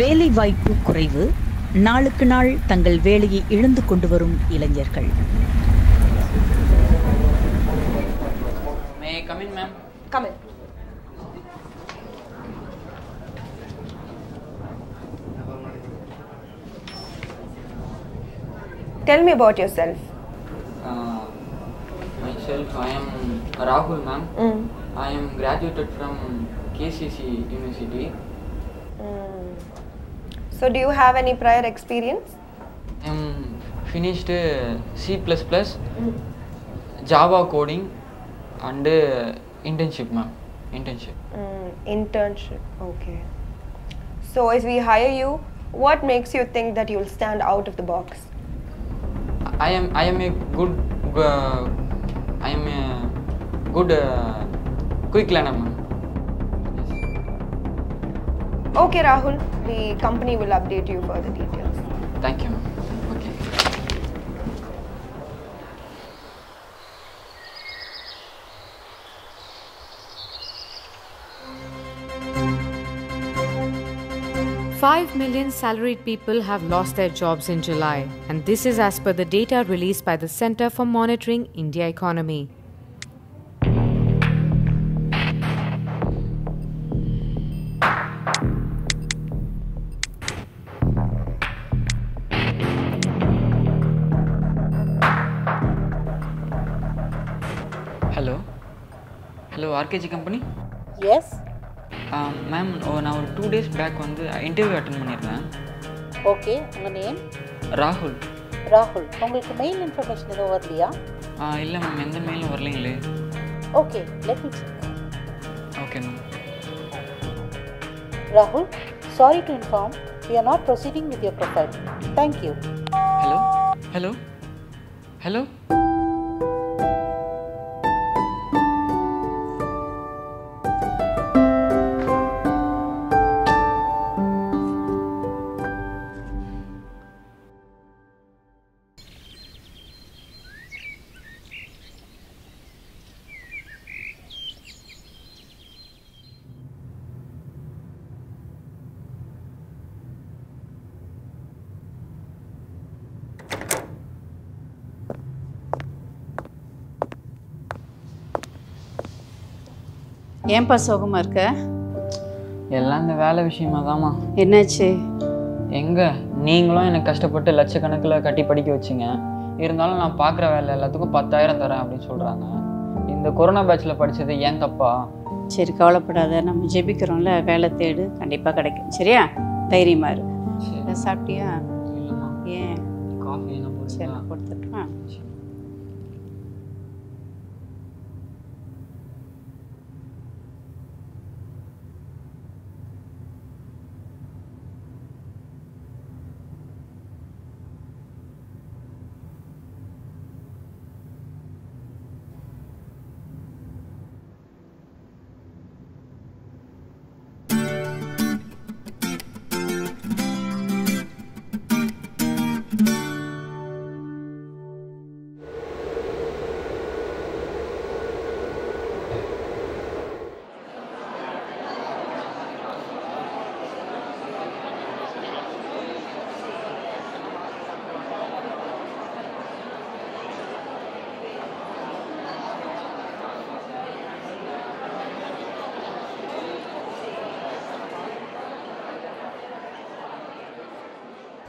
வேலைவாய்ப்பு குறைவு, நாளுக்கு நாள் தங்கள் வேலையை இழந்து கொண்டு வரும் இளைஞர்கள். May I come in, ma'am? Come in. Tell me about yourself. Myself, I am Rahul, ma'am. I am graduated from KCC University. So do you have any prior experience? I am finished C++, Java coding and internship, ma'am. Internship, okay. So if we hire you, what makes you think that you'll stand out of the box? I am a good quick learner, ma'am. Okay, Rahul. The company will update you for the details. Thank you, ma'am. Okay. Five million salaried people have lost their jobs in July, and this is as per the data released by the Center for Monitoring India Economy. Hello, RKG company? Yes. Ma'am, நான் ஒரு 2 days back வந்து interview attend பண்ணியிருந்தேன். Okay, உங்கள் name? ராகுல். ராகுல், உங்களுக்கு mail information எதுவும் வரலையா? இல்லை மேம், எந்த மெயிலும் வரலைங்களே. Okay, let me check. Okay ma'am. ராகுல், sorry to inform, we are not proceeding with your profile. Thank you. Hello. ஏன்பா சோகமாக இருக்க? எல்லாம் இந்த வேலை விஷயமா தாம்மா. என்னாச்சு? நீங்களும் எனக்கு கஷ்டப்பட்டு லட்சக்கணக்கில் கட்டி படிக்க வச்சிங்க. இருந்தாலும் நான் பார்க்குற வேலை எல்லாத்துக்கும் 10,000 தரேன் அப்படின்னு சொல்கிறாங்க. இந்த கொரோனா பேட்சில் படித்தது ஏன் தப்பா? சரி, கவலைப்படாத, நம்ம ஜெபிக்கிறோம்ல, வேலை தேடு, கண்டிப்பாக கிடைக்கும். சரியா? தைரியமாக இரு. சாப்பிட்டியா? இல்லைம்மா. ஏன்? காஃபி என்ன போடுறீங்க? சரி, நான் கொடுத்துட்டுமா?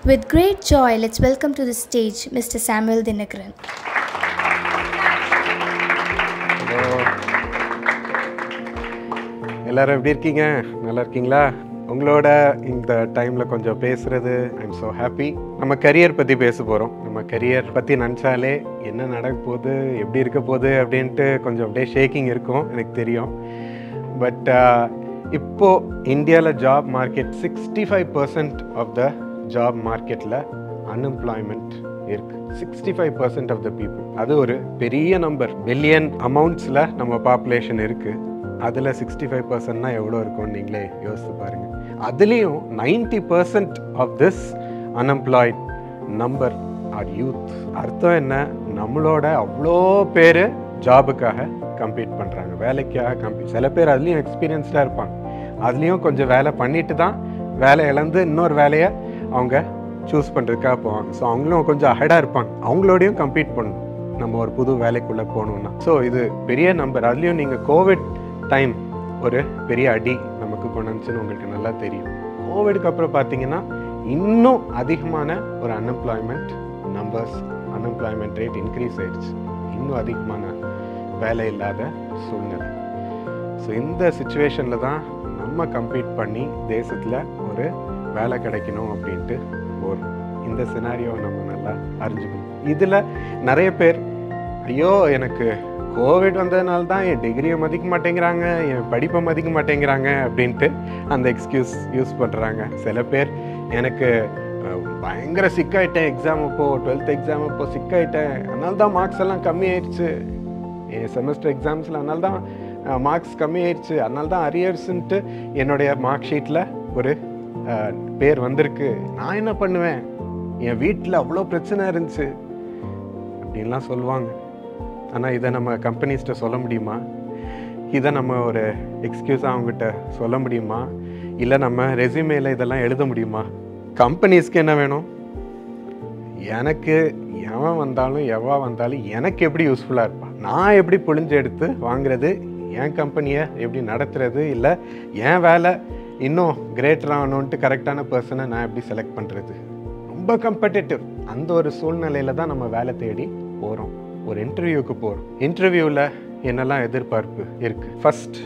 With great joy, let's welcome to the stage Mr. Samuel Dinakaran. எல்லாரும் எப்படி இருக்கீங்க? நல்லா இருக்கீங்களா? உங்களோட இந்த டைமில் கொஞ்சம் பேசுகிறது ஐம் ஸோ ஹாப்பி. நம்ம கரியர் பற்றி பேச போகிறோம். நம்ம கரியர் பற்றி நினச்சாலே என்ன நடக்க போகுது, எப்படி இருக்க போகுது அப்படின்ட்டு கொஞ்சம் அப்படியே ஷேக்கிங் இருக்கும், எனக்கு தெரியும். பட் இப்போது இந்தியாவில் job market 65% of the job மார்க்கெட்டில் அன்எம்ப்ளாய்மெண்ட் இருக்குது. 65% ஆஃப் த பீப்புள். அது ஒரு பெரிய நம்பர். பில்லியன் அமௌண்ட்ஸில் நம்ம பாப்புலேஷன் இருக்குது. அதில் 65%னா எவ்வளோ இருக்கும்னு நீங்களே யோசித்து பாருங்கள். அதுலேயும் 90% of this unemployed number are youth. அர்த்தம் என்ன? நம்மளோட அவ்வளோ பேர் ஜாபுக்காக கம்பீட் பண்ணுறாங்க, வேலைக்காக கம்பீட். சில பேர் அதுலேயும் எக்ஸ்பீரியன்ஸ்டாக இருப்பாங்க, அதுலேயும் கொஞ்சம் வேலை பண்ணிட்டு தான் வேலை இழந்து இன்னொரு வேலையை அவங்க சூஸ் பண்ணுறதுக்காக போவாங்க. ஸோ அவங்களும் கொஞ்சம் அஹெடாக இருப்பாங்க. அவங்களோடையும் கம்பீட் பண்ணணும் நம்ம ஒரு புது வேலைக்குள்ளே போகணுன்னா. ஸோ இது பெரிய நம்பர். அதுலேயும் நீங்கள் கோவிட் டைம் ஒரு பெரிய அடி நமக்கு கொண்டு வந்துச்சுன்னு உங்களுக்கு நல்லா தெரியும். கோவிடுக்கு அப்புறம் பார்த்தீங்கன்னா இன்னும் அதிகமான ஒரு unemployment numbers, unemployment rate increase ஆயிடுச்சு. இன்னும் அதிகமான வேலை இல்லாத சூழ்நிலை. ஸோ இந்த சுச்சுவேஷனில் தான் நம்ம கம்பீட் பண்ணி தேசத்தில் ஒரு வேலை கிடைக்கணும் அப்படின்ட்டு ஒரு இந்த சினாரியோவை நம்ம நல்லா அறிஞ்சுக்கணும். இதில் நிறைய பேர் ஐயோ எனக்கு கோவிட் வந்ததுனால தான் என் டிகிரியை மதிக்க மாட்டேங்கிறாங்க, என் படிப்பை மதிக்க மாட்டேங்கிறாங்க அப்படின்ட்டு அந்த எக்ஸ்கியூஸ் யூஸ் பண்ணுறாங்க. சில பேர் எனக்கு பயங்கர சிக்காயிட்டேன் எக்ஸாம் அப்போ, 12th எக்ஸாம் அப்போ சிக்காயிட்டேன், அதனால தான் மார்க்ஸ் எல்லாம் கம்மி ஆயிடுச்சு, என் செமஸ்டர் எக்ஸாம்ஸில் அதனால தான் மார்க்ஸ் கம்மி ஆயிடுச்சு, அதனால தான் அரியர்ஸுன்ட்டு என்னுடைய மார்க் ஷீட்டில் ஒரு பேர் வந்திருக்கு, நான் என்ன பண்ணுவேன், என் வீட்டில் அவ்வளோ பிரச்சனை இருந்துச்சு அப்படின்லாம் சொல்லுவாங்க. ஆனால் இதை நம்ம கம்பெனிஸ்கிட்ட சொல்ல முடியுமா? இதை நம்ம ஒரு எக்ஸ்கியூஸாக அவங்ககிட்ட சொல்ல முடியுமா? இல்லை நம்ம ரெஸ்யூமேல இதெல்லாம் எழுத முடியுமா? கம்பெனிஸ்க்கு என்ன வேணும்? எனக்கு எவன் வந்தாலும் எவா வந்தாலும் எனக்கு எப்படி யூஸ்ஃபுல்லாக இருப்பான், நான் எப்படி புழிஞ்சு எடுத்து வாங்குறது, என் கம்பெனியை எப்படி நடத்துறது, இல்லை என் வேலை இன்னும் கிரேட்டராக ஆகணுன்ட்டு கரெக்டான பர்சனை நான் எப்படி செலக்ட் பண்ணுறது. ரொம்ப கம்பெட்டிட்டிவ். அந்த ஒரு சூழ்நிலையில் தான் நம்ம வேலை தேடி போகிறோம், ஒரு இன்டர்வியூக்கு போகிறோம். இன்டர்வியூவில் என்னெல்லாம் எதிர்பார்ப்பு இருக்குது? First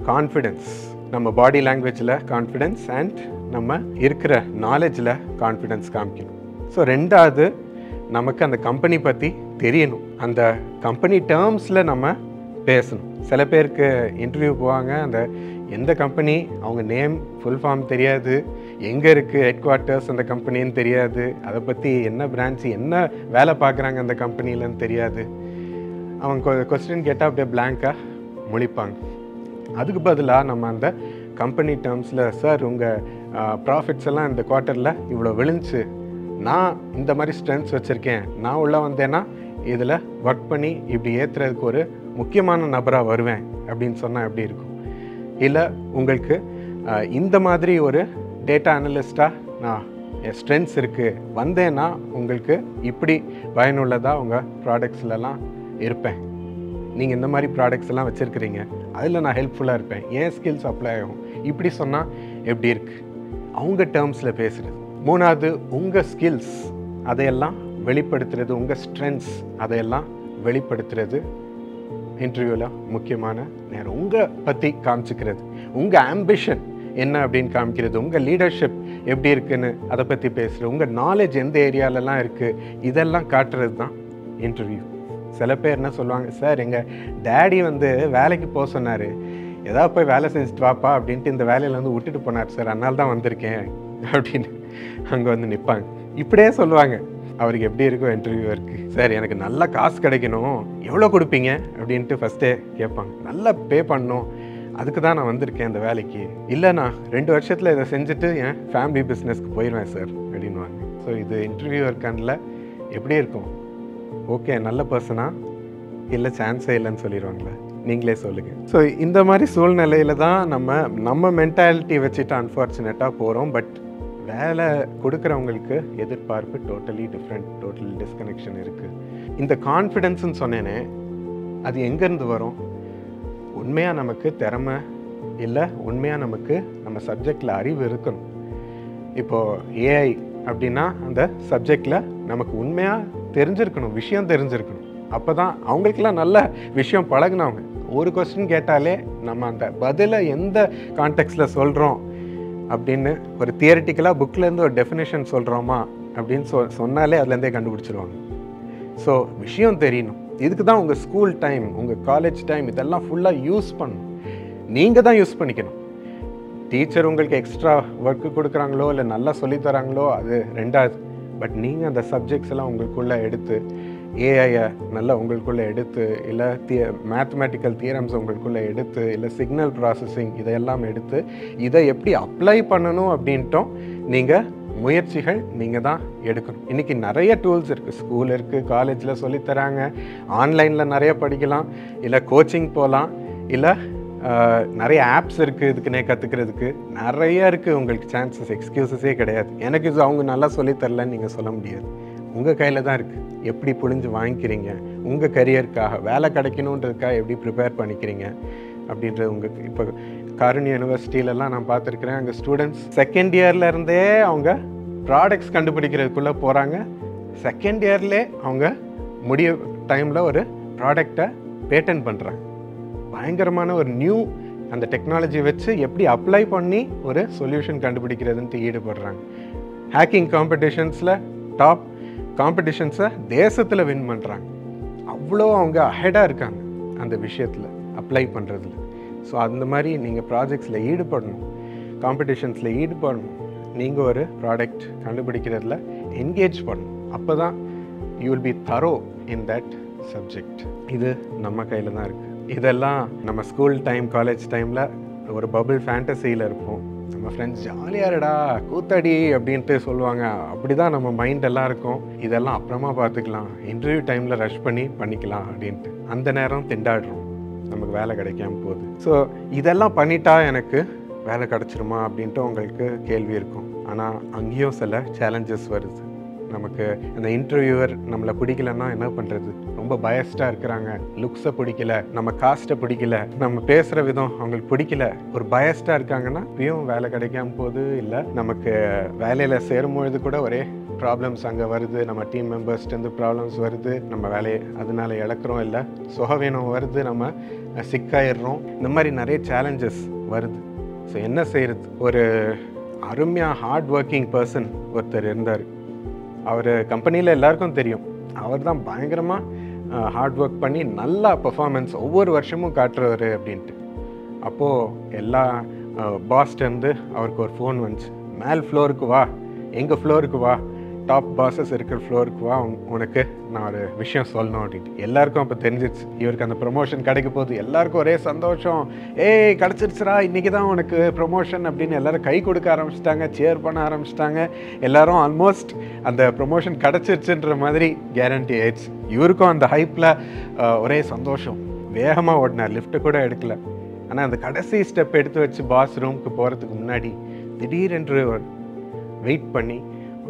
confidence. நம்ம பாடி லாங்குவேஜில் கான்ஃபிடென்ஸ் அண்ட் நம்ம இருக்கிற நாலேஜில் கான்ஃபிடென்ஸ் காமிக்கணும். ஸோ ரெண்டாவது நமக்கு அந்த கம்பெனி பற்றி தெரியணும், அந்த கம்பெனி டேர்ம்ஸில் நம்ம பேசணும். சில பேருக்கு இன்டர்வியூ போவாங்க, அந்த எந்த கம்பெனி அவங்க நேம் ஃபுல் ஃபார்ம் தெரியாது, எங்கே இருக்குது ஹெட் குவார்ட்டர்ஸ் அந்த கம்பெனின்னு தெரியாது, அதை பற்றி என்ன பிரான்ச்சு என்ன வேலை பார்க்குறாங்க அந்த கம்பெனிலன்னு தெரியாது. அவங்க கொஸ்டின் கேட்டால் அப்படியே பிளாங்காக முழிப்பாங்க. அதுக்கு பதிலாக நம்ம அந்த கம்பெனி டேர்ம்ஸில், சார் உங்கள் ப்ராஃபிட்ஸ் எல்லாம் இந்த குவார்ட்டரில் இவ்வளோ விழுந்துச்சு, நான் இந்த மாதிரி ஸ்ட்ரென்த்ஸ் வச்சுருக்கேன், நான் உள்ளே வந்தேன்னா இதில் ஒர்க் பண்ணி இப்படி ஏற்றுறதுக்கு ஒரு முக்கியமான நபராக வருவேன் அப்படின்னு சொன்னால் எப்படி இருக்கும்? இல்லை உங்களுக்கு இந்த மாதிரி ஒரு டேட்டா அனலிஸ்ட்டாக நான் என் ஸ்ட்ரென்த்ஸ் இருக்குது, வந்தேன்னா உங்களுக்கு இப்படி பயனுள்ளதாக உங்கள் ப்ராடக்ட்ஸ்லலாம் இருப்பேன், நீங்கள் இந்த மாதிரி ப்ராடக்ட்ஸ் எல்லாம் வச்சுருக்கிறீங்க, அதில் நான் ஹெல்ப்ஃபுல்லாக இருப்பேன், என் ஸ்கில்ஸ் அப்ளை ஆகும், இப்படி சொன்னால் எப்படி இருக்குது? அவங்க டேர்ம்ஸில் பேசுகிறது. மூணாவது உங்கள் ஸ்கில்ஸ் அதையெல்லாம் வெளிப்படுத்துறது, உங்கள் ஸ்ட்ரென்த்ஸ் அதையெல்லாம் வெளிப்படுத்துறது இன்டர்வியூவில் முக்கியமான நேரம். உங்கள் பற்றி காமிச்சிக்கிறது, உங்கள் ஆம்பிஷன் என்ன அப்படின்னு காமிக்கிறது, உங்கள் லீடர்ஷிப் எப்படி இருக்குன்னு அதை பற்றி பேசுகிறது, உங்கள் நாலேஜ் எந்த ஏரியாலலாம் இருக்குது இதெல்லாம் காட்டுறது தான் இன்டர்வியூ. சில பேர் என்ன சொல்லுவாங்க, சார் எங்கள் டேடி வேலைக்கு போக சொன்னார், ஏதாவது போய் வேலை செஞ்சுட்டு வாப்பா அப்படின்ட்டு இந்த வேலையில் விட்டுட்டு போனார் சார், அதனால தான் வந்திருக்கேன் அப்படின்னு அங்கே நிற்பாங்க. இப்படியே சொல்லுவாங்க. அவருக்கு எப்படி இருக்கும் இன்டர்வியூ இருக்குது, சார் எனக்கு நல்ல காசு கிடைக்கணும், எவ்வளோ கொடுப்பீங்க அப்படின்ட்டு ஃபஸ்ட்டே கேட்பாங்க. நல்லா பே பண்ணணும், அதுக்கு தான் நான் வந்திருக்கேன் இந்த வேலைக்கு, இல்லை நான் 2 வருஷத்தில் இதை செஞ்சுட்டு என் ஃபேமிலி பிஸ்னஸ்க்கு போயிடுவேன் சார் அப்படின்வாங்க. ஸோ இது இன்டர்வியூ இருக்கான்ல எப்படி இருக்கும்? ஓகே நல்ல பர்சனா, இல்லை சான்ஸே இல்லைன்னு சொல்லிடுவாங்களே, நீங்களே சொல்லுங்கள். ஸோ இந்த மாதிரி சூழ்நிலையில் தான் நம்ம மென்டாலிட்டி வச்சுட்டு அன்ஃபார்ச்சுனேட்டாக போகிறோம். பட் வேலை கொடுக்குறவங்களுக்கு எதிர்பார்ப்பு டோட்டலி டிஃப்ரெண்ட், டோட்டல் டிஸ்கனெக்ஷன் இருக்குது. இந்த கான்ஃபிடென்ஸ்ன்னு சொன்னேனே, அது எங்கேருந்து வரும்? உண்மையாக நமக்கு திறமை இல்லை, உண்மையாக நமக்கு நம்ம சப்ஜெக்டில் அறிவு இருக்கணும். இப்போது ஏஐ அப்படின்னா அந்த சப்ஜெக்டில் நமக்கு உண்மையாக தெரிஞ்சிருக்கணும், விஷயம் தெரிஞ்சிருக்கணும். அப்போ தான் அவங்களுக்கெல்லாம் நல்ல விஷயம் பழகினவங்க. ஒரு கொஸ்டின் கேட்டாலே நம்ம அந்த பதிலை எந்த கான்டெக்ஸ்டில் சொல்கிறோம் அப்படின்னு ஒரு தியரிட்டிக்கலாக புக்கிலேருந்து ஒரு டெஃபினேஷன் சொல்கிறோமா அப்படின்னு சொன்னாலே அதுலேருந்தே கண்டுபிடிச்சிருவாங்க. ஸோ விஷயம் தெரியணும். இதுக்கு தான் உங்கள் ஸ்கூல் டைம், உங்கள் காலேஜ் டைம் இதெல்லாம் ஃபுல்லாக யூஸ் பண்ணணும். நீங்கள் தான் யூஸ் பண்ணிக்கணும். டீச்சர் உங்களுக்கு எக்ஸ்ட்ரா ஒர்க்கு கொடுக்குறாங்களோ இல்லை நல்லா சொல்லித்தராங்களோ அது ரெண்டாவது. பட் நீங்கள் அந்த சப்ஜெக்ட்ஸ் எல்லாம் உங்களுக்குள்ளே எடுத்து, ஏஐயை நல்லா உங்களுக்குள்ளே எடுத்து, இல்லை மேத்தமேட்டிக்கல் தியரம்ஸ் உங்களுக்குள்ளே எடுத்து, இல்லை சிக்னல் ப்ராசஸிங் இதையெல்லாம் எடுத்து இதை எப்படி அப்ளை பண்ணணும் அப்படின்ட்டும் நீங்கள் முயற்சிகள் நீங்கள் தான் எடுக்கணும். இன்றைக்கி நிறைய டூல்ஸ் இருக்குது, ஸ்கூல் இருக்குது, காலேஜில் சொல்லித்தராங்க, ஆன்லைனில் நிறைய படிக்கலாம், இல்லை கோச்சிங் போகலாம், இல்லை நிறைய ஆப்ஸ் இருக்குது இதுக்குன்னே கற்றுக்கிறதுக்கு நிறைய இருக்குது. உங்களுக்கு சான்சஸ், எக்ஸ்கியூசஸே கிடையாது. எனக்கு இது அவங்க நல்லா சொல்லித்தரலன்னு நீங்கள் சொல்ல முடியாது. உங்கள் கையில் தான் இருக்குது. எப்படி புழிஞ்சு வாங்கிக்கிறீங்க, உங்கள் கரியருக்காக வேலை கிடைக்கணுன்றதுக்காக எப்படி ப்ரிப்பேர் பண்ணிக்கிறீங்க அப்படின்றது உங்களுக்கு. இப்போ காருண்யா யூனிவர்சிட்டியிலலாம் நான் பார்த்துருக்குறேன், அங்கே ஸ்டூடெண்ட்ஸ் செகண்ட் இயர்லேருந்தே அவங்க ப்ராடக்ட்ஸ் கண்டுபிடிக்கிறதுக்குள்ளே போகிறாங்க. செகண்ட் இயர்லே அவங்க முடிய டைமில் ஒரு ப்ராடக்டை பேட்டன் பண்ணுறாங்க. பயங்கரமான ஒரு நியூ அந்த டெக்னாலஜி வச்சு எப்படி அப்ளை பண்ணி ஒரு சொல்யூஷன் கண்டுபிடிக்கிறதுன்ட்டு ஈடுபடுறாங்க. ஹேக்கிங் காம்படிஷன்ஸில் டாப் காம்படிஷன்ஸை தேசத்தில் வின் பண்ணுறாங்க. அவ்வளோ அவங்க அஹெடாக இருக்காங்க அந்த விஷயத்தில் அப்ளை பண்ணுறதுல. ஸோ அந்த மாதிரி நீங்கள் ப்ராஜெக்ட்ஸில் ஈடுபடணும், காம்படிஷன்ஸில் ஈடுபடணும். நீங்கள் ஒரு ப்ராடக்ட் கண்டுபிடிக்கிறதுல என்கேஜ் பண்ணணும். அப்போ தான் யூ வில் பி தரோ இன் தட் சப்ஜெக்ட். இது நம்ம கையில் தான் இருக்குது. இதெல்லாம் நம்ம ஸ்கூல் டைம், காலேஜ் டைமில் ஒரு பபிள் ஃபேண்டசியில் இருப்போம். நம்ம ஃப்ரெண்ட்ஸ் ஜாலியாகடா கூத்தடி அப்படின்ட்டு சொல்லுவாங்க. அப்படி தான் நம்ம மைண்டெல்லாம் இருக்கும். இதெல்லாம் அப்புறமா பார்த்துக்கலாம், இன்டர்வியூ டைமில் ரஷ் பண்ணிக்கலாம் அப்படின்ட்டு அந்த நேரம் திண்டாடுறோம், நமக்கு வேலை கிடைக்காம போகுது. ஸோ இதெல்லாம் பண்ணிட்டா எனக்கு வேலை கிடச்சிருமா அப்படின்ட்டு உங்களுக்கு கேள்வி இருக்கும். ஆனால் அங்கேயும் சில சேலஞ்சஸ் வருது. நமக்கு அந்த இன்டர்வியூவர் நம்மளை பிடிக்கலன்னா என்ன பண்ணுறது? ரொம்ப பயஸ்டாக இருக்கிறாங்க, லுக்ஸை பிடிக்கல, நம்ம காஸ்ட்டை பிடிக்கல, நம்ம பேசுகிற விதம் அவங்களுக்கு பிடிக்கல, ஒரு பயஸ்டாக இருக்காங்கன்னா இப்பயும் வேலை கிடைக்காம போகுது. இல்லை நமக்கு வேலையில் சேரும்பொழுது கூட ஒரே ப்ராப்ளம்ஸ் அங்கே வருது, நம்ம டீம் மெம்பர்ஸ்லேருந்து ப்ராப்ளம்ஸ் வருது, நம்ம வேலையை அதனால இழக்கிறோம், இல்லை சுகவீனம் வருது, நம்ம சிக்காயிடுறோம். இந்த மாதிரி நிறைய சேலஞ்சஸ் வருது. ஸோ என்ன செய்கிறது? ஒரு அருமையாக ஹார்ட் ஒர்க்கிங் பர்சன் ஒருத்தர் இருந்தார். அவர் கம்பெனியில் எல்லாருக்கும் தெரியும். அவர் தான் பயங்கரமாக ஹார்ட் ஒர்க் பண்ணி நல்லா பர்ஃபார்மன்ஸ் ஒவ்வொரு வருஷமும் காட்டுறவர் அப்படின்ட்டு. அப்போது எல்லா பாஸ்டேருந்து அவருக்கு ஒரு ஃபோன் வந்துச்சு, மேல் ஃப்ளோருக்கு வா, எங்கள் ஃப்ளோருக்கு வா, டாப் பாஸஸ் இருக்கிற ஃப்ளோருக்கு வா, உனக்கு நான் ஒரு விஷயம் சொல்லணும் அப்படின்ட்டு. எல்லாருக்கும் அப்போ தெரிஞ்சிச்சு இவருக்கு அந்த ப்ரொமோஷன் கிடைக்க போகுது. எல்லாருக்கும் ஒரே சந்தோஷம், ஏய் கிடச்சிருச்சுரா, இன்றைக்கி தான் உனக்கு ப்ரொமோஷன் அப்படின்னு எல்லோரும் கை கொடுக்க ஆரம்பிச்சிட்டாங்க, சேர் பண்ண ஆரம்பிச்சிட்டாங்க. எல்லோரும் ஆல்மோஸ்ட் அந்த ப்ரொமோஷன் கிடச்சிருச்சுன்ற மாதிரி கேரண்டி ஆயிடுச்சு. இவருக்கும் அந்த ஹைப்பில் ஒரே சந்தோஷம், வேகமாக ஓடினார், லிஃப்ட்டு கூட எடுக்கல. ஆனால் அந்த கடைசி ஸ்டெப் எடுத்து வச்சு பாஸ் ரூமுக்கு போகிறதுக்கு முன்னாடி திடீரென்று வெயிட் பண்ணி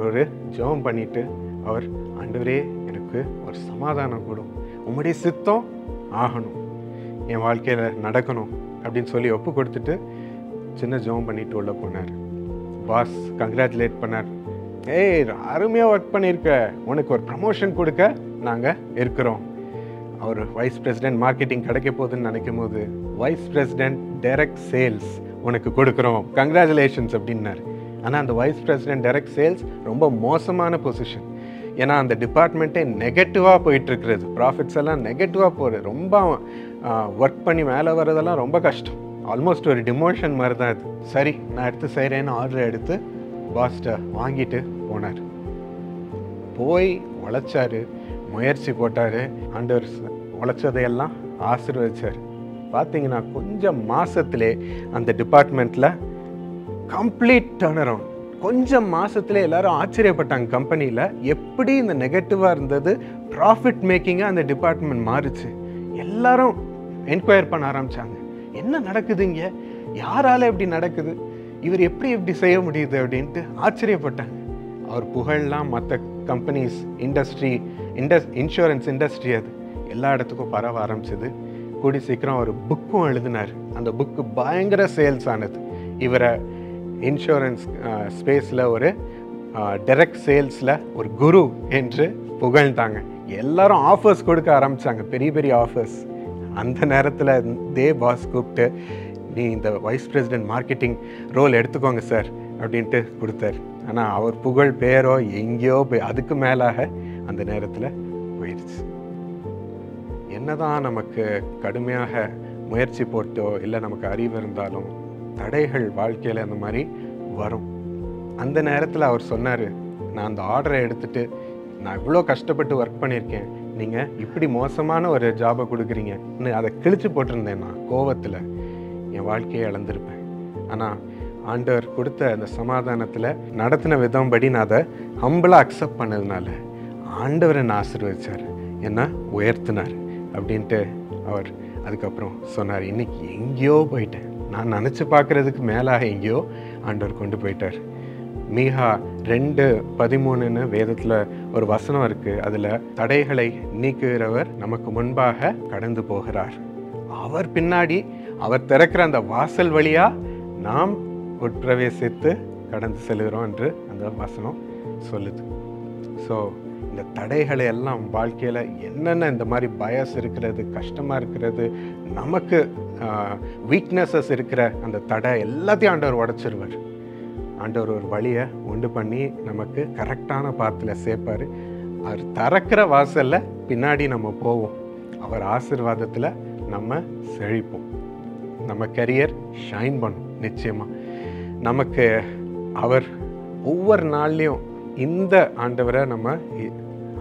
ஒரு ஜெபம் பண்ணிட்டு, அவர் ஆண்டவரே எனக்கு ஒரு சமாதானம் கூடும், உம்முடைய சித்தம் ஆகணும், என் வாழ்க்கையில் நடக்கணும் அப்படின்னு சொல்லி ஒப்பு கொடுத்துட்டு சின்ன ஜெபம் பண்ணிட்டு உள்ள போனார். பாஸ் கங்க்ராச்சுலேட் பண்ணார், ஏய் அருமையாக ஒர்க் பண்ணியிருக்க, உனக்கு ஒரு ப்ரமோஷன் கொடுக்க நாங்கள் இருக்கிறோம். அவர் வைஸ் பிரசிடென்ட் மார்க்கெட்டிங் கிடைக்க போகுதுன்னு நினைக்கும் போது, வைஸ் பிரசிடென்ட் டைரக்ட் சேல்ஸ் உனக்கு கொடுக்குறோம், கங்க்ராச்சுலேஷன்ஸ் அப்படின்னாரு. ஆனால் அந்த வைஸ் பிரசிடென்ட் டைரக்ட் சேல்ஸ் ரொம்ப மோசமான பொசிஷன். ஏன்னா அந்த டிபார்ட்மெண்ட்டே நெகட்டிவாக போயிட்டுருக்கிறது, ப்ராஃபிட்ஸ் எல்லாம் நெகட்டிவாக போகுது. ரொம்ப ஒர்க் பண்ணி மேலே வர்றதெல்லாம் ரொம்ப கஷ்டம். ஆல்மோஸ்ட் ஒரு டிமோஷன் மாதிரி தான் அது. சரி நான் எடுத்து செய்கிறேன்னு ஆர்டர் எடுத்து பாஸ்ட்டை வாங்கிட்டு போனார். போய் உழைச்சார், முயற்சி போட்டார், ஆண்டவர் உழைச்சதையெல்லாம் ஆசீர்வதிச்சார். பார்த்தீங்கன்னா கொஞ்சம் மாதத்துலே அந்த டிபார்ட்மெண்ட்டில் கம்ப்ளீட் டர்ன் அரவுண்ட். கொஞ்சம் மாதத்துல எல்லாரும் ஆச்சரியப்பட்டாங்க கம்பெனியில் எப்படி இந்த நெகட்டிவாக இருந்தது ப்ராஃபிட் மேக்கிங்காக அந்த டிபார்ட்மெண்ட் மாறிச்சு. எல்லாரும் என்கொயர் பண்ண ஆரம்பித்தாங்க, என்ன நடக்குது இங்கே, யாரால் எப்படி நடக்குது, இவர் எப்படி செய்ய முடியுது அப்படின்ட்டு ஆச்சரியப்பட்டாங்க. அவர் புகழெலாம் மற்ற கம்பெனிஸ், இன்சூரன்ஸ் இண்டஸ்ட்ரி அது எல்லா இடத்துக்கும் பரவ ஆரம்பிச்சது. கூடி சீக்கிரம் ஒரு புக்கும் எழுதினார். அந்த புக்கு பயங்கர சேல்ஸ் ஆனது. இவரை இன்சூரன்ஸ் ஸ்பேஸில் ஒரு டைரக்ட் சேல்ஸில் ஒரு குரு என்று புகழ்ந்தாங்க. எல்லாரும் ஆஃபர்ஸ் கொடுக்க ஆரம்பித்தாங்க, பெரிய பெரிய ஆஃபர்ஸ். அந்த நேரத்தில் பாஸ் கூப்பிட்டு, நீ இந்த வைஸ் பிரசிடென்ட் மார்க்கெட்டிங் ரோல் எடுத்துக்கோங்க சார் அப்படின்ட்டு கொடுத்தார். ஆனால் அவர் புகழ் பேரோ எங்கேயோ போய் அதுக்கு மேலாக அந்த நேரத்தில் போயிடுச்சு. என்னதான் நமக்கு கடுமையாக முயற்சி போட்டோ இல்லை நமக்கு அறிவு இருந்தாலும் தடைகள் வாழ்க்கையில் அந்த மாதிரி வரும். அந்த நேரத்தில் அவர் சொன்னார், நான் அந்த ஆர்டரை எடுத்துகிட்டு நான் இவ்வளோ கஷ்டப்பட்டு ஒர்க் பண்ணியிருக்கேன், நீங்கள் இப்படி மோசமான ஒரு ஜாபை கொடுக்குறீங்கன்னு அதை கிழிச்சு போட்டிருந்தேன். நான் கோவத்தில் என் வாழ்க்கையை இழந்திருப்பேன். ஆனால் ஆண்டவர் கொடுத்த அந்த சமாதானத்தில் நடத்தின விதம் படி நான் அதை ஹம்பிளாக அக்செப்ட் பண்ணதுனால ஆண்டவரை நான் ஆசீர்வதிச்சார், என்னை உயர்த்தினார் அப்படின்ட்டு அவர் அதுக்கப்புறம் சொன்னார், இன்னைக்கு எங்கேயோ போயிட்டேன், நான் நினச்சி பார்க்குறதுக்கு மேலாக எங்கேயோ ஆண்டவர் கொண்டு போயிட்டார். மீகா 2:13 வேதத்தில் ஒரு வசனம் இருக்குது. அதில் தடைகளை நீக்குகிறவர் நமக்கு முன்பாக கடந்து போகிறார், அவர் பின்னாடி அவர் திறக்கிற அந்த வாசல் வழியாக நாம் உட்பிரவேசித்து கடந்து செல்கிறோம் என்று அந்த வசனம் சொல்லுது. ஸோ இந்த தடைகளை எல்லாம் வாழ்க்கையில் என்னென்ன இந்த மாதிரி பயஸ் இருக்கிறது, கஷ்டமாக இருக்கிறது, நமக்கு வீக்னஸஸ் இருக்கிற அந்த தடை எல்லாத்தையும் ஆண்டவர் உடைச்சிருவார். ஆண்டவர் ஒரு வழியை உண்டு பண்ணி நமக்கு கரெக்டான பாத்தில் சேர்ப்பார். அவர் திறக்கிற வாசலில் பின்னாடி நம்ம போவோம், அவர் ஆசீர்வாதத்தில் நம்ம செழிப்போம், நம்ம கரியர் ஷைன் பண்ணும். நிச்சயமாக நமக்கு அவர் ஒவ்வொரு நாள்லேயும் இந்த ஆண்டவரை நம்ம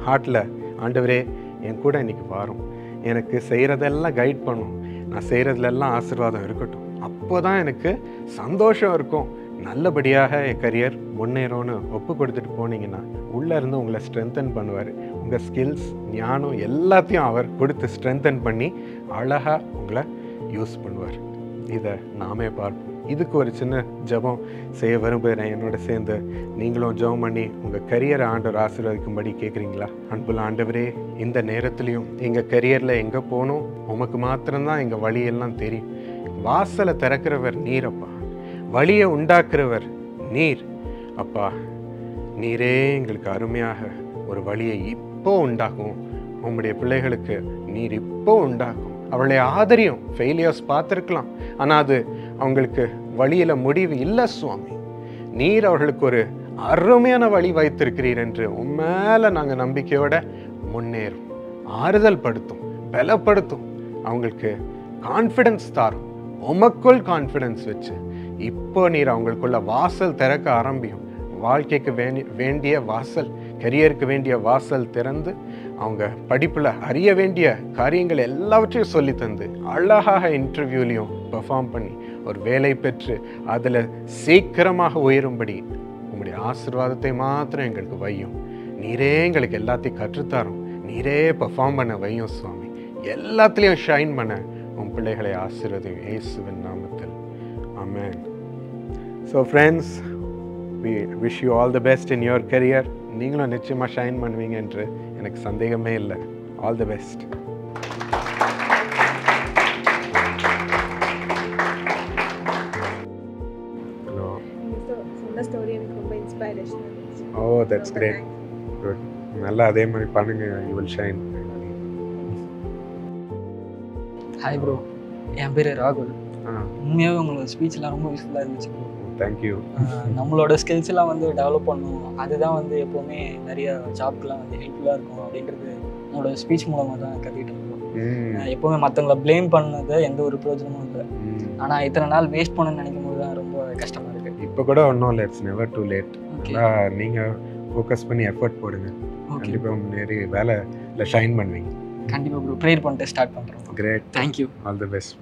ஹார்ட்டில், ஆண்டவரே என் கூட இன்றைக்கி வரும், எனக்கு செய்கிறதெல்லாம் கைட் பண்ணும், நான் செய்கிறதுலெல்லாம் ஆசீர்வாதம் இருக்கட்டும், அப்போ தான் எனக்கு சந்தோஷம் இருக்கும், நல்லபடியாக என் கரியர் முன்னேறோன்னு ஒப்பு கொடுத்துட்டு போனீங்கன்னா உள்ளே இருந்து உங்களை ஸ்ட்ரென்தன் பண்ணுவார். உங்கள் ஸ்கில்ஸ், ஞானம் எல்லாத்தையும் அவர் கொடுத்து ஸ்ட்ரென்தன் பண்ணி அழகாக உங்களை யூஸ் பண்ணுவார். இதை நாமே பார்ப்போம். இதுக்கு ஒரு சின்ன ஜெபம் செய்ய விரும்புகிறேன். என்னோட சேர்ந்து நீங்களும் ஜெபம் பண்ணி உங்கள் கரியரை ஆண்டவர் ஆசீர்வதிக்கும்படி கேட்குறீங்களா? அன்புள்ள ஆண்டவரே, இந்த நேரத்துலையும் எங்கள் கரியரில் எங்கே போகணும் உமக்கு மாத்திரம்தான் எங்கள் வழியெல்லாம் தெரியும். வாசலை திறக்கிறவர் நீர் அப்பா, வழியை உண்டாக்குறவர் நீர் அப்பா. நீரே எங்களுக்கு அருமையாக ஒரு வழியை இப்போ உண்டாக்கும். உங்களுடைய பிள்ளைகளுக்கு நீர் இப்போ உண்டாக்கும். அவளை ஆதரியும். ஃபெயிலியர்ஸ் பார்த்துருக்கலாம், ஆனால் அது அவங்களுக்கு வழியில் முடிவு இல்லை சுவாமி. நீர் அவர்களுக்கு ஒரு அருமையான வழி வைத்திருக்கிறீர் என்று உண்மையில நாங்கள் நம்பிக்கையோட முன்னேறும். ஆறுதல் படுத்தும், பலப்படுத்தும், அவங்களுக்கு கான்ஃபிடென்ஸ் தாரும். உமக்குள் கான்ஃபிடென்ஸ் வச்சு இப்போ நீர் அவங்களுக்குள்ள வாசல் திறக்க ஆரம்பியும். வாழ்க்கைக்கு வேண்டிய வாசல், கரியருக்கு வேண்டிய வாசல் திறந்து அவங்க படிப்பில் அறிய வேண்டிய காரியங்கள் எல்லாவற்றையும் சொல்லி தந்து அழகாக இன்டர்வியூலையும் பெர்ஃபார்ம் பண்ணி ஒரு வேலை பெற்று அதில் சீக்கிரமாக உயரும்படி உங்களுடைய ஆசீர்வாதத்தை மாத்திரம் எங்களுக்கு வையும். நீரே எங்களுக்கு எல்லாத்தையும் கற்றுத்தாரும், நீரே பெர்ஃபார்ம் பண்ண வையும் சுவாமி. எல்லாத்துலேயும் ஷைன் பண்ண உன் பிள்ளைகளை ஆசீர்வதியும் இயேசுவின் நாமத்தில். ஆமென். So friends, we wish you all the best in your career. நீங்களும் நிச்சயமாக ஷைன் பண்ணுவீங்க என்று எனக்கு சந்தேகமே இல்லை. All the best. ஹலோ. சொன்ன ஸ்டோரி எனக்கு ரொம்ப இன்ஸ்பைரேஷன் இருந்துச்சு. Oh, that's great. குட். நல்லா அதே மாதிரி பண்ணுங்க. You will shine. Hi bro, என் பேர் ராகுல். உண்மையாகவே உங்களோட ஸ்பீச்லாம் ரொம்ப யூஸ்ஃபுல்லாக இருந்துச்சு ப்ரோ. தேங்க்யூ. நம்மளோட ஸ்கில்ஸ் எல்லாம் வந்து டெவலப் பண்ணணும், அதுதான் வந்து எப்போவுமே நிறைய ஜாப்க்கெலாம் வந்து ஹெல்ப்ஃபுல்லாக இருக்கும் அப்படின்றது உங்களோட ஸ்பீச் மூலமாக தான் கற்றுக்கிட்டேன் ப்ரோ. எப்போவுமே மற்றவங்கள ப்ளேம் பண்ணது எந்த ஒரு பிரயோஜனமும் இல்லை, ஆனால் இத்தனை நாள் வேஸ்ட் பண்ணணும்னு நினைக்கும் போது தான் ரொம்ப கஷ்டமாக இருக்குது. இப்போ கூட ஒன்றும் இல்லை, இட்ஸ் நெவர் டூ லேட். நீங்கள் ஃபோக்கஸ் பண்ணி எஃபர்ட் போடுங்க, கண்டிப்பாக முன்னேறி வேலையில் ஷைன் பண்ணுவீங்க. கண்டிப்பாக ப்ரோ, ப்ரேயர் பண்ணிட்டு ஸ்டார்ட் பண்ணுறோம். Great. Thank you. All the best.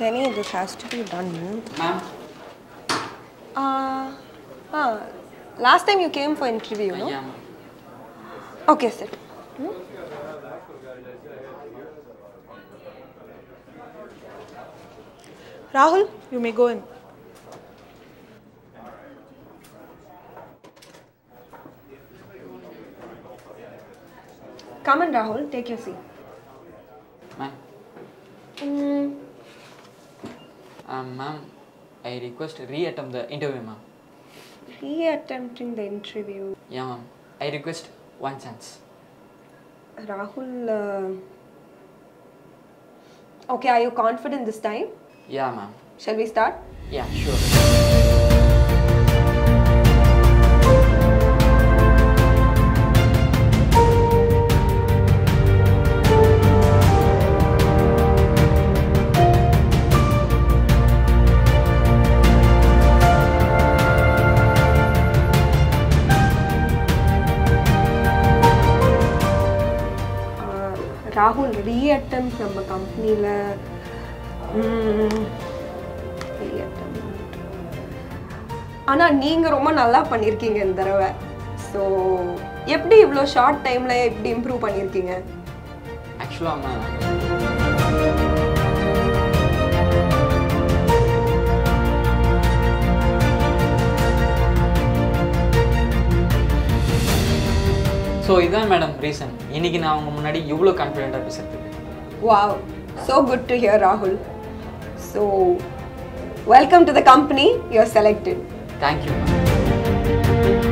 Tenny, this has to be done. Ma'am. Last time you came for interview, no? Yeah, ma'am. Okay, sit. Rahul, you may go in. Come in, Rahul. Take your seat. Ma'am. Ma'am, I request re-attempt the interview, ma'am. Re-attempting the interview. Yeah, ma'am. I request one chance. Rahul, okay, are you confident this time? Yeah, ma'am. Shall we start? Yeah, sure. Rahul, re-attempt நம்ம கம்பெனியில் ஆனால் நீங்கள் ரொம்ப நல்லா பண்ணியிருக்கீங்க இந்த தடவை. So எப்படி இவ்வளோ ஷார்ட் டைம்ல எப்படி இம்ப்ரூவ் பண்ணியிருக்கீங்க? ஆக்சுவலாக ஸோ இதான் மேடம் ரீசன் இன்னைக்கு நான் அவங்க முன்னாடி இவ்வளோ கான்ஃபிடென்ட்டாக பேசுறதுக்கு. Wow, so good to hear, Rahul. So, welcome to the company. You're selected. Thank you.